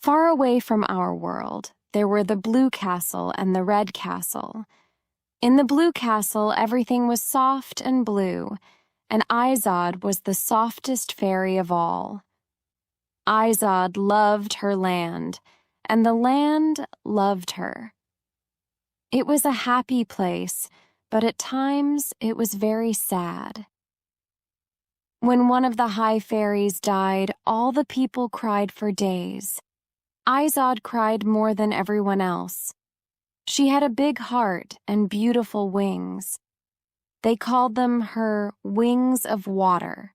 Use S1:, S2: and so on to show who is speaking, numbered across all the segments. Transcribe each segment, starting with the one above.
S1: Far away from our world, there were the Blue Castle and the Red Castle. In the Blue Castle, everything was soft and blue, and Izod was the softest fairy of all. Izod loved her land, and the land loved her. It was a happy place, but at times it was very sad. When one of the high fairies died, all the people cried for days. Izod cried more than everyone else. She had a big heart and beautiful wings. They called them her wings of water.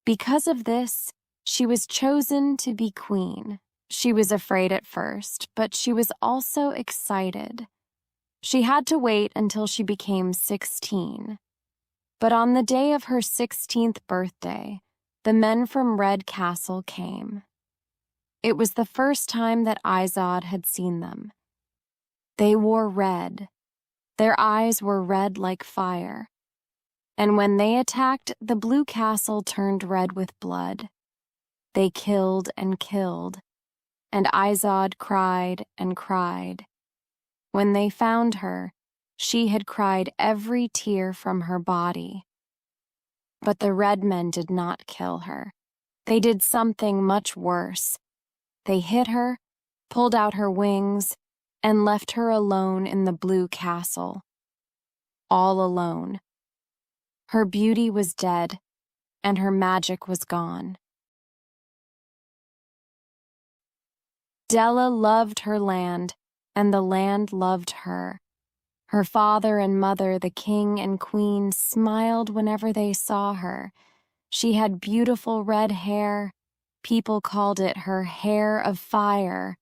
S1: Because of this, she was chosen to be queen. She was afraid at first, but she was also excited. She had to wait until she became 16. But on the day of her 16th birthday, the men from Red Castle came. It was the first time that Izod had seen them. They wore red. Their eyes were red like fire. And when they attacked, the Blue Castle turned red with blood. They killed and killed, and Izod cried and cried. When they found her, she had cried every tear from her body. But the red men did not kill her. They did something much worse. They hit her, pulled out her wings, and left her alone in the Blue Castle. All alone. Her beauty was dead, and her magic was gone. Della loved her land, and the land loved her. Her father and mother, the king and queen, smiled whenever they saw her. She had beautiful red hair. People called it her hair of fire.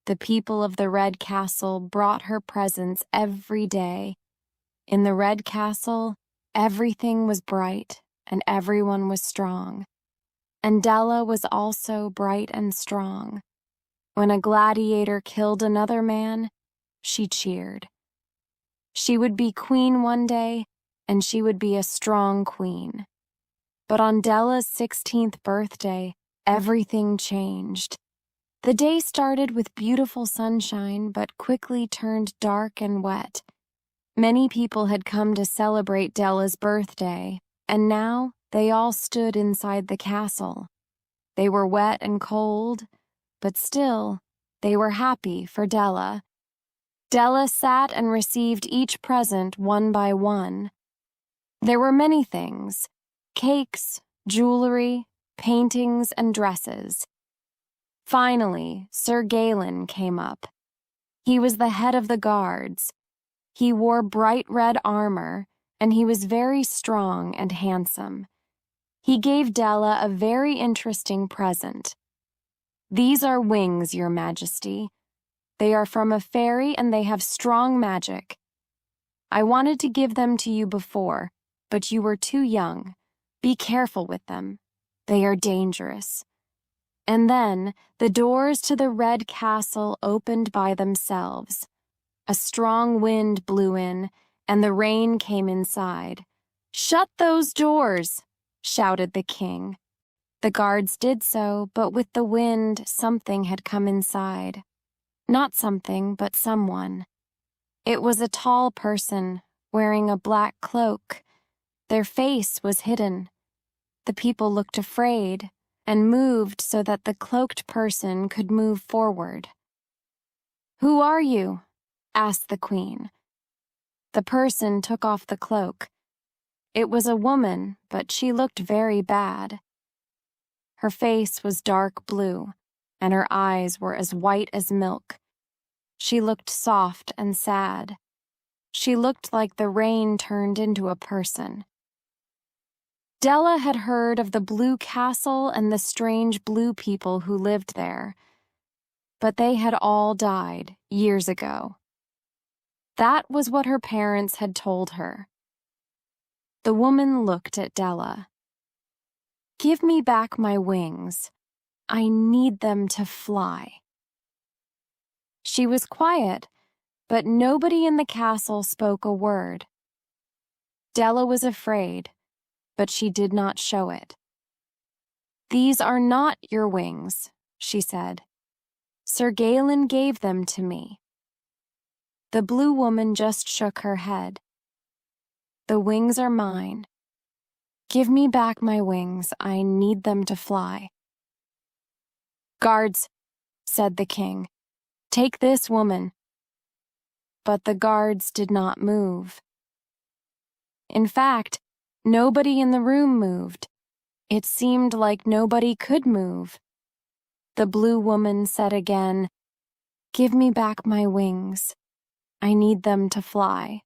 S1: The people of the Red Castle brought her presents every day. In the Red Castle, everything was bright and everyone was strong. And Della was also bright and strong. When a gladiator killed another man, she cheered. She would be queen one day, and she would be a strong queen. But on Della's 16th birthday, everything changed. The day started with beautiful sunshine, but quickly turned dark and wet. Many people had come to celebrate Della's birthday, and now they all stood inside the castle. They were wet and cold, but still, they were happy for Della. Della sat and received each present one by one. There were many things: cakes, jewelry, paintings, and dresses. Finally, Sir Galen came up. He was the head of the guards. He wore bright red armor, and he was very strong and handsome. He gave Della a very interesting present. "These are wings, Your Majesty. They are from a fairy and they have strong magic. I wanted to give them to you before, but you were too young. Be careful with them. They are dangerous." And then the doors to the Red Castle opened by themselves. A strong wind blew in, and the rain came inside. "Shut those doors!" shouted the king. The guards did so, but with the wind, something had come inside. Not something, but someone. It was a tall person, wearing a black cloak. Their face was hidden. The people looked afraid, and moved so that the cloaked person could move forward. "Who are you?" asked the queen. The person took off the cloak. It was a woman, but she looked very bad. Her face was dark blue, and her eyes were as white as milk. She looked soft and sad. She looked like the rain turned into a person. Della had heard of the Blue Castle and the strange blue people who lived there, but they had all died years ago. That was what her parents had told her. The woman looked at Della. "Give me back my wings. I need them to fly." She was quiet, but nobody in the castle spoke a word. Della was afraid, but she did not show it. "These are not your wings," she said. Sir Galen gave them to me. The blue woman just shook her head. The wings are mine. Give me back my wings. I need them to fly. Guards, said the king, take this woman. But the guards did not move. In fact, nobody in the room moved. It seemed like nobody could move. The blue woman said again, give me back my wings. I need them to fly.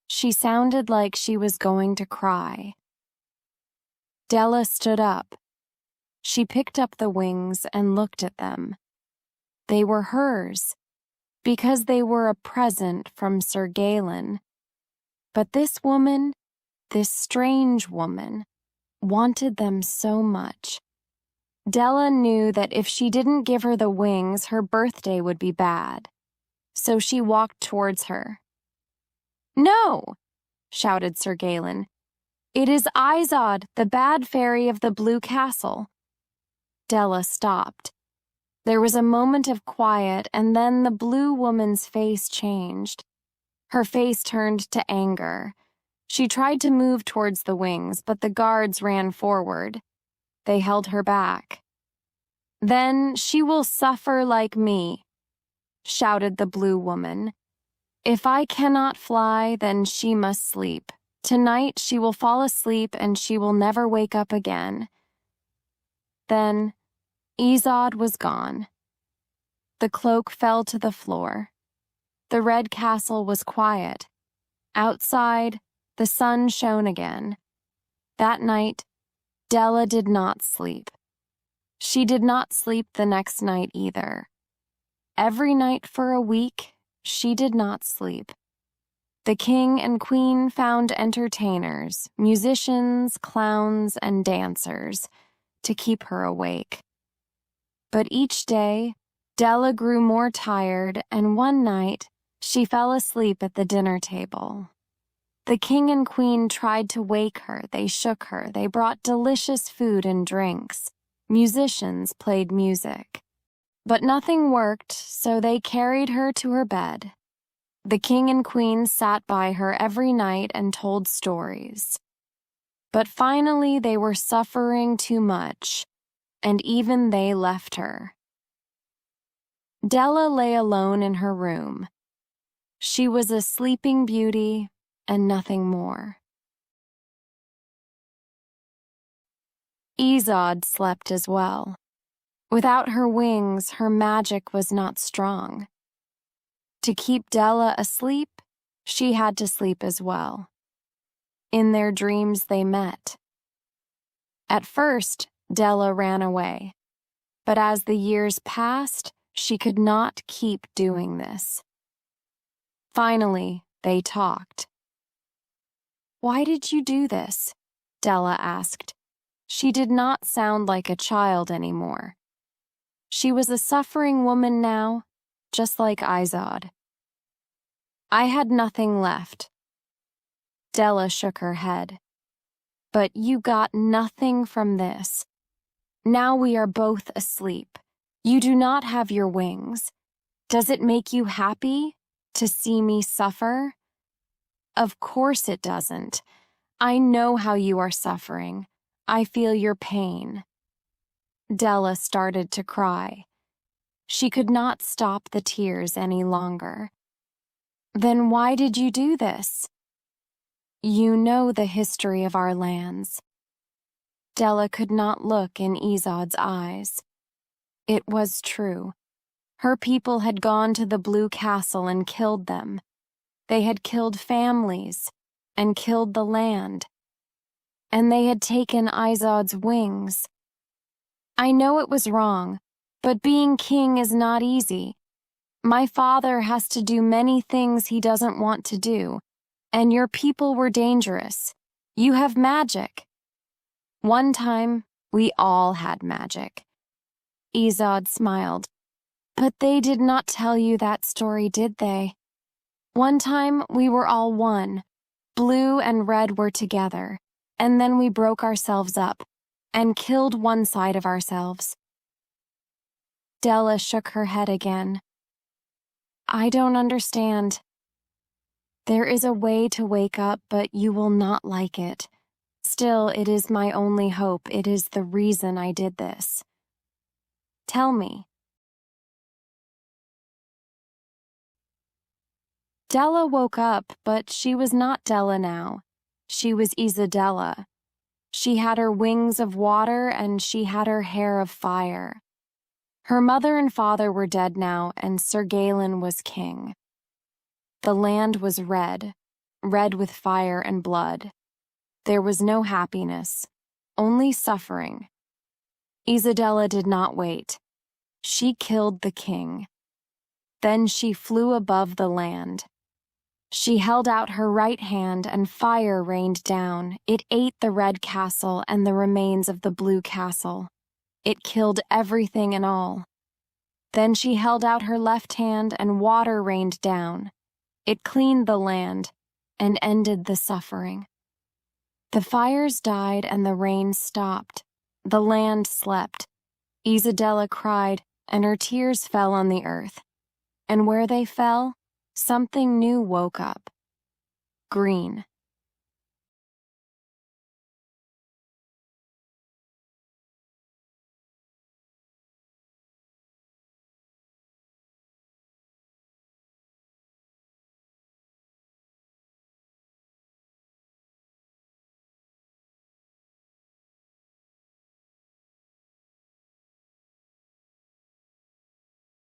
S1: She sounded like she was going to cry. Della stood up. She picked up the wings and looked at them. They were hers, because they were a present from Sir Galen. But this woman, this strange woman, wanted them so much. Della knew that if she didn't give her the wings, her birthday would be bad. So she walked towards her. No, shouted Sir Galen. It is Izod, the bad fairy of the Blue Castle. Della stopped. There was a moment of quiet, and then the blue woman's face changed. Her face turned to anger. She tried to move towards the wings, but the guards ran forward. They held her back. Then she will suffer like me, shouted the blue woman. If I cannot fly, then she must sleep. Tonight she will fall asleep and she will never wake up again. Then Izod was gone. The cloak fell to the floor. The red castle was quiet. Outside, the sun shone again. That night, Della did not sleep. She did not sleep the next night either. Every night for a week, she did not sleep. The king and queen found entertainers, musicians, clowns, and dancers to keep her awake. But each day, Della grew more tired, and one night, she fell asleep at the dinner table. The king and queen tried to wake her. They shook her. They brought delicious food and drinks. Musicians played music. But nothing worked, so they carried her to her bed. The king and queen sat by her every night and told stories. But finally they were suffering too much, and even they left her. Della lay alone in her room. She was a sleeping beauty and nothing more. Izod slept as well. Without her wings, her magic was not strong. To keep Della asleep, she had to sleep as well. In their dreams they met. At first, Della ran away, but as the years passed, she could not keep doing this. Finally, they talked. Why did you do this? Della asked. She did not sound like a child anymore. She was a suffering woman now, just like Izod. I had nothing left. Della shook her head. But you got nothing from this. Now we are both asleep. You do not have your wings. Does it make you happy to see me suffer? Of course it doesn't. I know how you are suffering. I feel your pain. Della started to cry. She could not stop the tears any longer. Then why did you do this? You know the history of our lands. Della could not look in Izod's eyes. It was true. Her people had gone to the Blue Castle and killed them. They had killed families and killed the land. And they had taken Izod's wings. I know it was wrong, but being king is not easy. My father has to do many things he doesn't want to do, and your people were dangerous. You have magic. One time, we all had magic. Izod smiled. But they did not tell you that story, did they? One time, we were all one. Blue and red were together, and then we broke ourselves up and killed one side of ourselves. Della shook her head again. I don't understand. There is a way to wake up, but you will not like it. Still, it is my only hope. It is the reason I did this. Tell me. Della woke up, but she was not Della now. She was Isadella. She had her wings of water and she had her hair of fire. Her mother and father were dead now, and Sir Galen was king. The land was red, red with fire and blood. There was no happiness, only suffering. Isadella did not wait. She killed the king. Then she flew above the land. She held out her right hand and fire rained down. It ate the red castle and the remains of the blue castle. It killed everything and all. Then she held out her left hand and water rained down. It cleaned the land and ended the suffering. The fires died and the rain stopped. The land slept. Isadella cried, and her tears fell on the earth. And where they fell, something new woke up. Green.